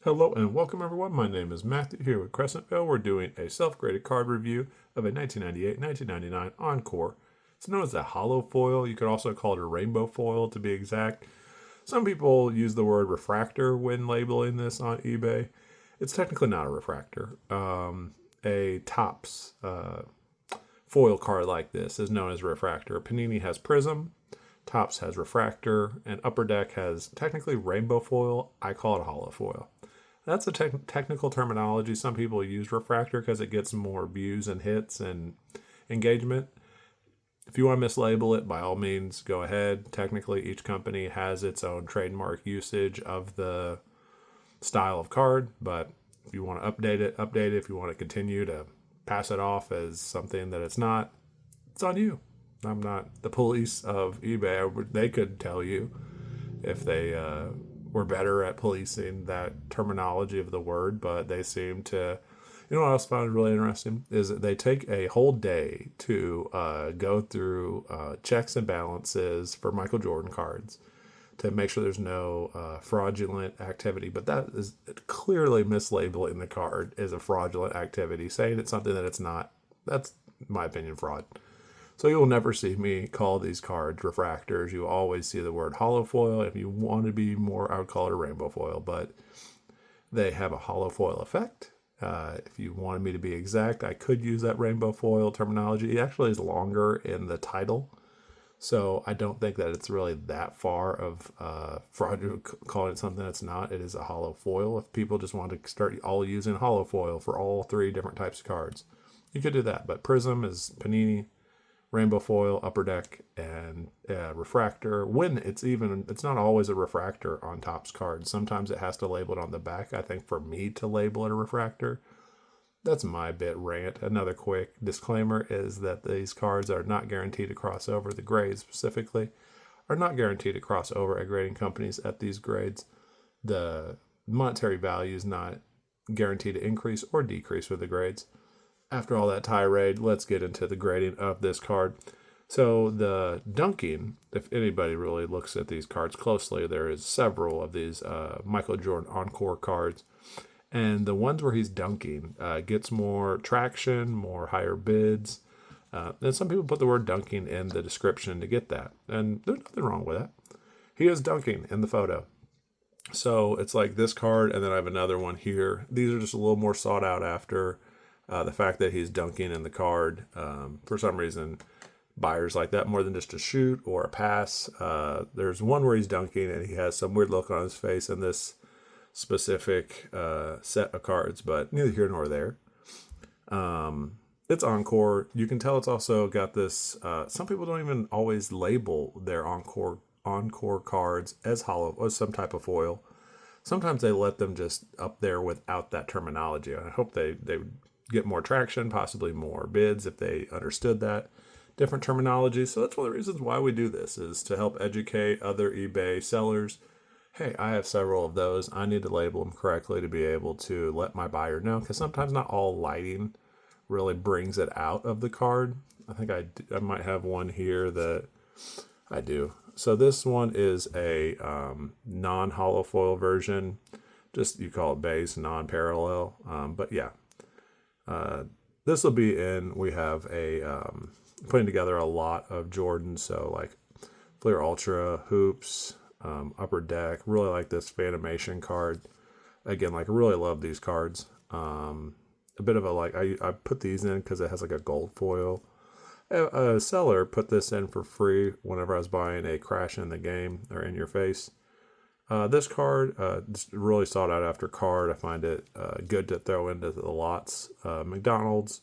Hello and welcome everyone. My name is Matthew here with Crescent. We're doing a self-graded card review of a 1998-1999 Encore. It's known as a Holofoil. You could also call it a rainbow foil to be exact. Some people use the word refractor when labeling this on eBay. It's technically not a refractor. A Topps foil card like this is known as a refractor. Panini has prism, Topps has refractor, and Upper Deck has technically rainbow foil. I call it holofoil. That's a technical terminology. Some people use refractor because it gets more views and hits and engagement. If you want to mislabel it, by all means, go ahead. Technically, each company has its own trademark usage of the style of card, but if you want to update it, update it. If you want to continue to pass it off as something that it's not, it's on you. I'm not the police of eBay. They could tell you if they were better at policing that terminology of the word, but they seem to. You know what else I found really interesting is that they take a whole day to go through checks and balances for Michael Jordan cards to make sure there's no fraudulent activity. But that is clearly mislabeling the card as a fraudulent activity, saying it's something that it's not. That's, in my opinion, fraud. So you'll never see me call these cards refractors. You always see the word holofoil. If you want to be more, I would call it a rainbow foil, but they have a holofoil effect. If you wanted me to be exact, I could use that rainbow foil terminology. It actually is longer in the title, so I don't think that it's really that far of fraud calling it something that's not. It is a holofoil. If people just want to start all using holofoil for all three different types of cards, you could do that. But Prism is Panini, rainbow foil, Upper Deck, and refractor. When it's not always a refractor on Topps cards. Sometimes it has to label it on the back. I think for me to label it a refractor, that's my bit rant. Another quick disclaimer is that these cards are not guaranteed to cross over. The grades specifically are not guaranteed to cross over at grading companies at these grades. The monetary value is not guaranteed to increase or decrease with the grades. After all that tirade, let's get into the grading of this card. So the dunking, if anybody really looks at these cards closely, there is several of these Michael Jordan Encore cards. And the ones where he's dunking gets more traction, more higher bids. And some people put the word dunking in the description to get that. And there's nothing wrong with that. He is dunking in the photo. So it's like this card, and then I have another one here. These are just a little more sought out after. The fact that he's dunking in the card, for some reason, buyers like that more than just a shoot or a pass. There's one where he's dunking and he has some weird look on his face in this specific set of cards, but neither here nor there. It's Encore. You can tell it's also got this. Some people don't even always label their Encore cards as hollow or some type of foil. Sometimes they let them just up there without that terminology. I hope they get more traction, possibly more bids if they understood that different terminology. So that's one of the reasons why we do this, is to help educate other eBay sellers. Hey, I have several of those. I need to label them correctly to be able to let my buyer know, because sometimes not all lighting really brings it out of the card. I think I might have one here that I do. So this one is a non-holofoil version. Just, you call it base, non-parallel. But yeah. This will be we have putting together a lot of Jordans, so like Fleer Ultra, Hoops, Upper Deck. Really like this Fanimation card. Again, like, really love these cards. A bit of a, like, I put these in because it has like a gold foil. A seller put this in for free whenever I was buying a Crash in the Game or In Your Face. This card, just really sought out after card. I find it good to throw into the lots. McDonald's,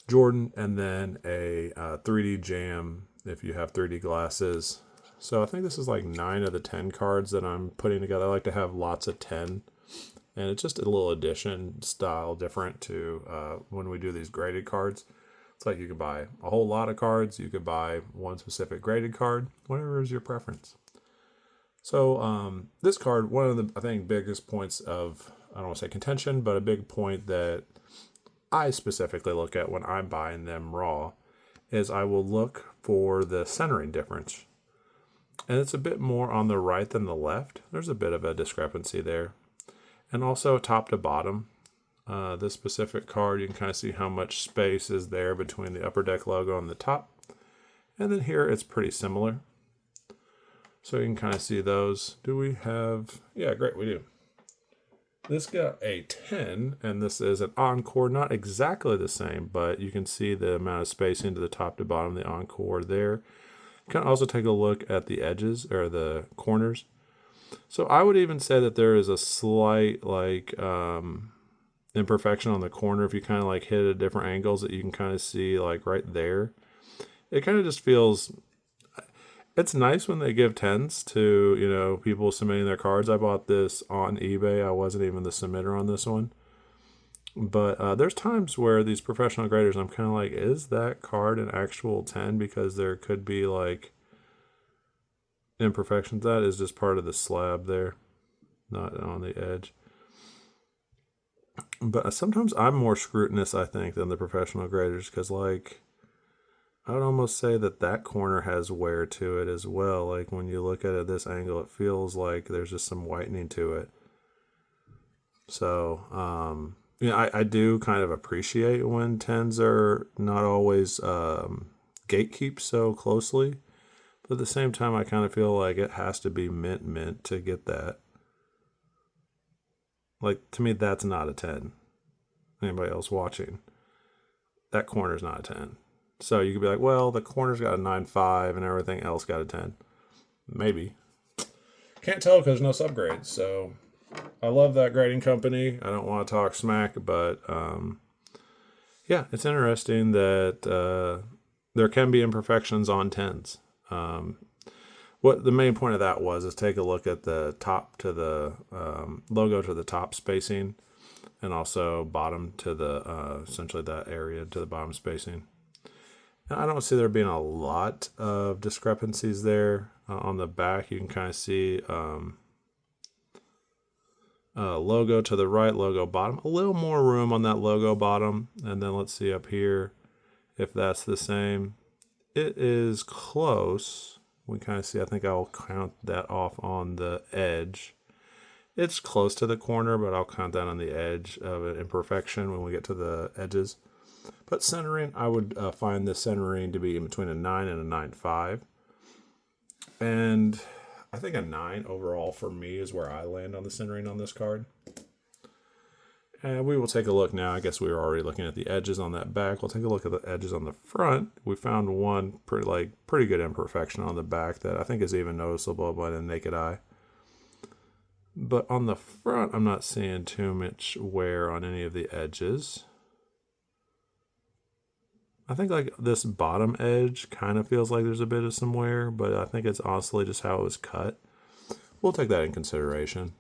Jordan, and then a 3D Jam if you have 3D glasses. So I think this is like 9 of the 10 cards that I'm putting together. I like to have lots of 10. And it's just a little addition style different to when we do these graded cards. It's like you could buy a whole lot of cards. You could buy one specific graded card, whatever is your preference. So this card, one of the, I think, biggest points of, I don't want to say contention, but a big point that I specifically look at when I'm buying them raw is I will look for the centering difference. And it's a bit more on the right than the left. There's a bit of a discrepancy there. And also top to bottom, this specific card, you can kind of see how much space is there between the Upper Deck logo on the top. And then here it's pretty similar. So you can kind of see those. Do we have, yeah, great, we do. This got a 10, and this is an Encore, not exactly the same, but you can see the amount of spacing to the top to bottom of the Encore there. You can also take a look at the edges, or the corners. So I would even say that there is a slight, like, imperfection on the corner if you kind of like hit it at different angles that you can kind of see like right there. It kind of just feels, it's nice when they give 10s to, you know, people submitting their cards. I bought this on eBay. I wasn't even the submitter on this one. But there's times where these professional graders, I'm kind of like, is that card an actual 10? Because there could be like imperfections. That is just part of the slab there, not on the edge. But sometimes I'm more scrutinous, I think, than the professional graders, because like I would almost say that that corner has wear to it as well. Like when you look at it at this angle, it feels like there's just some whitening to it. So, you know, I do kind of appreciate when 10s are not always gatekeep so closely. But at the same time, I kind of feel like it has to be mint to get that. Like, to me, that's not a 10. Anybody else watching? That corner's not a 10. So you could be like, well, the corner's got a 9.5 and everything else got a 10. Maybe. Can't tell because there's no subgrades. So I love that grading company. I don't want to talk smack, but yeah, it's interesting that there can be imperfections on 10s. What the main point of that was is take a look at the top to the logo to the top spacing, and also bottom to the essentially that area to the bottom spacing. Now, I don't see there being a lot of discrepancies there. On the back, you can kind of see logo to the right, logo bottom. A little more room on that logo bottom. And then let's see up here if that's the same. It is close. We kind of see, I think I'll count that off on the edge. It's close to the corner, but I'll count that on the edge of an imperfection when we get to the edges. But centering, I would find the centering to be in between a 9 and a 9.5. And I think a 9 overall for me is where I land on the centering on this card. And we will take a look now. I guess we were already looking at the edges on that back. We'll take a look at the edges on the front. We found one pretty good imperfection on the back that I think is even noticeable by the naked eye. But on the front, I'm not seeing too much wear on any of the edges. I think like this bottom edge kind of feels like there's a bit of some wear, but I think it's honestly just how it was cut. We'll take that in consideration.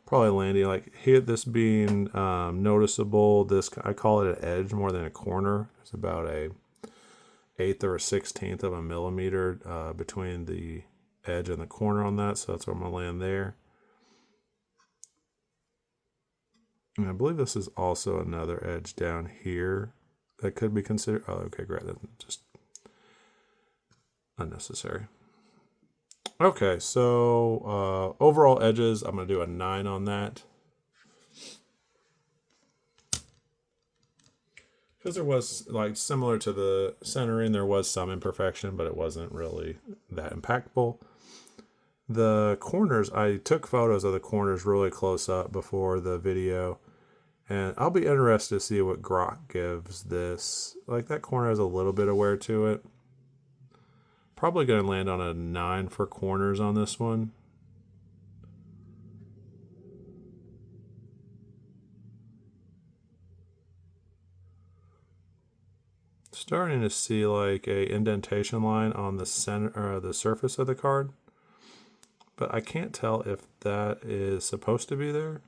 Probably landing like here, this being noticeable. This, I call it an edge more than a corner. It's about a 1/8 or a 1/16 of a millimeter between the edge and the corner on that. So that's where I'm gonna land there. And I believe this is also another edge down here that could be considered. Oh, okay, great. That's just unnecessary. Okay, so overall edges, I'm going to do a 9 on that. Because there was, like, similar to the centering, there was some imperfection, but it wasn't really that impactful. The corners, I took photos of the corners really close up before the video. And I'll be interested to see what Grok gives this. Like, that corner has a little bit of wear to it. Probably going to land on a 9 for corners on this one. Starting to see like a indentation line on the center or the surface of the card, but I can't tell if that is supposed to be there.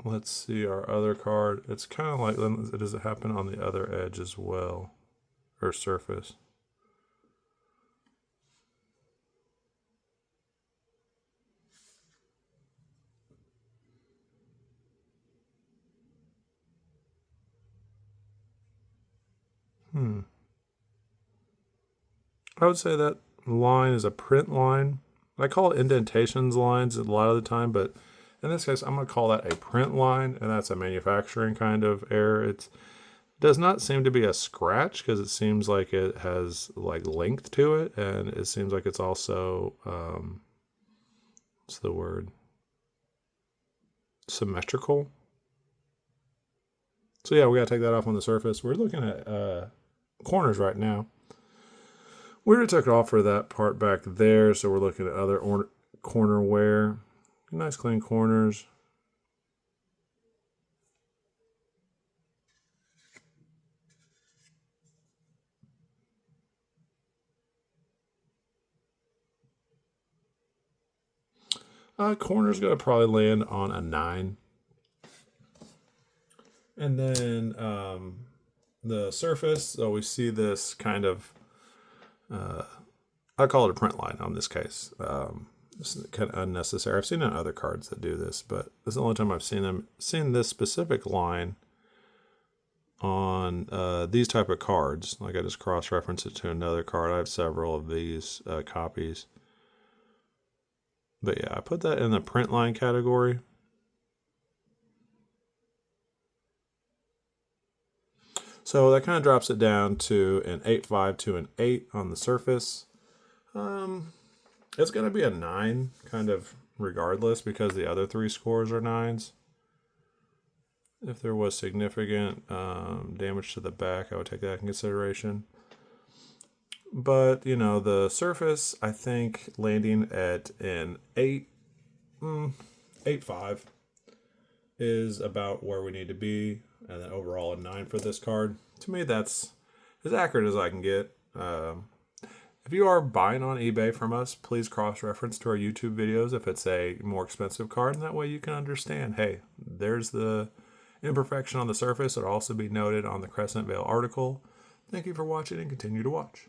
Let's see our other card. It's kind of like, does it happen on the other edge as well, or surface? I would say that line is a print line. I call it indentations lines a lot of the time, but in this case, I'm going to call that a print line, and that's a manufacturing kind of error. It does not seem to be a scratch because it seems like it has like length to it, and it seems like it's also, what's the word? Symmetrical. So yeah, we got to take that off on the surface. We're looking at corners right now. We already took it off for that part back there, so we're looking at other corner wear. Nice clean corners. Corner's going to probably land on a 9. And then the surface, so we see this kind of, I call it a print line on this case. This is kind of unnecessary. I've seen it on other cards that do this, but this is the only time I've seen this specific line on these type of cards. Like I just cross-reference it to another card. I have several of these copies. But yeah, I put that in the print line category. So that kind of drops it down to an 8.5 to an 8 on the surface. It's going to be a 9 kind of regardless because the other 3 scores are 9s. If there was significant damage to the back, I would take that in consideration. But, you know, the surface, I think landing at an 8.5 is about where we need to be. And then overall a 9 for this card. To me, that's as accurate as I can get. If you are buying on eBay from us, please cross-reference to our YouTube videos if it's a more expensive card. And that way you can understand, hey, there's the imperfection on the surface. It'll also be noted on the Crescent Vale article. Thank you for watching and continue to watch.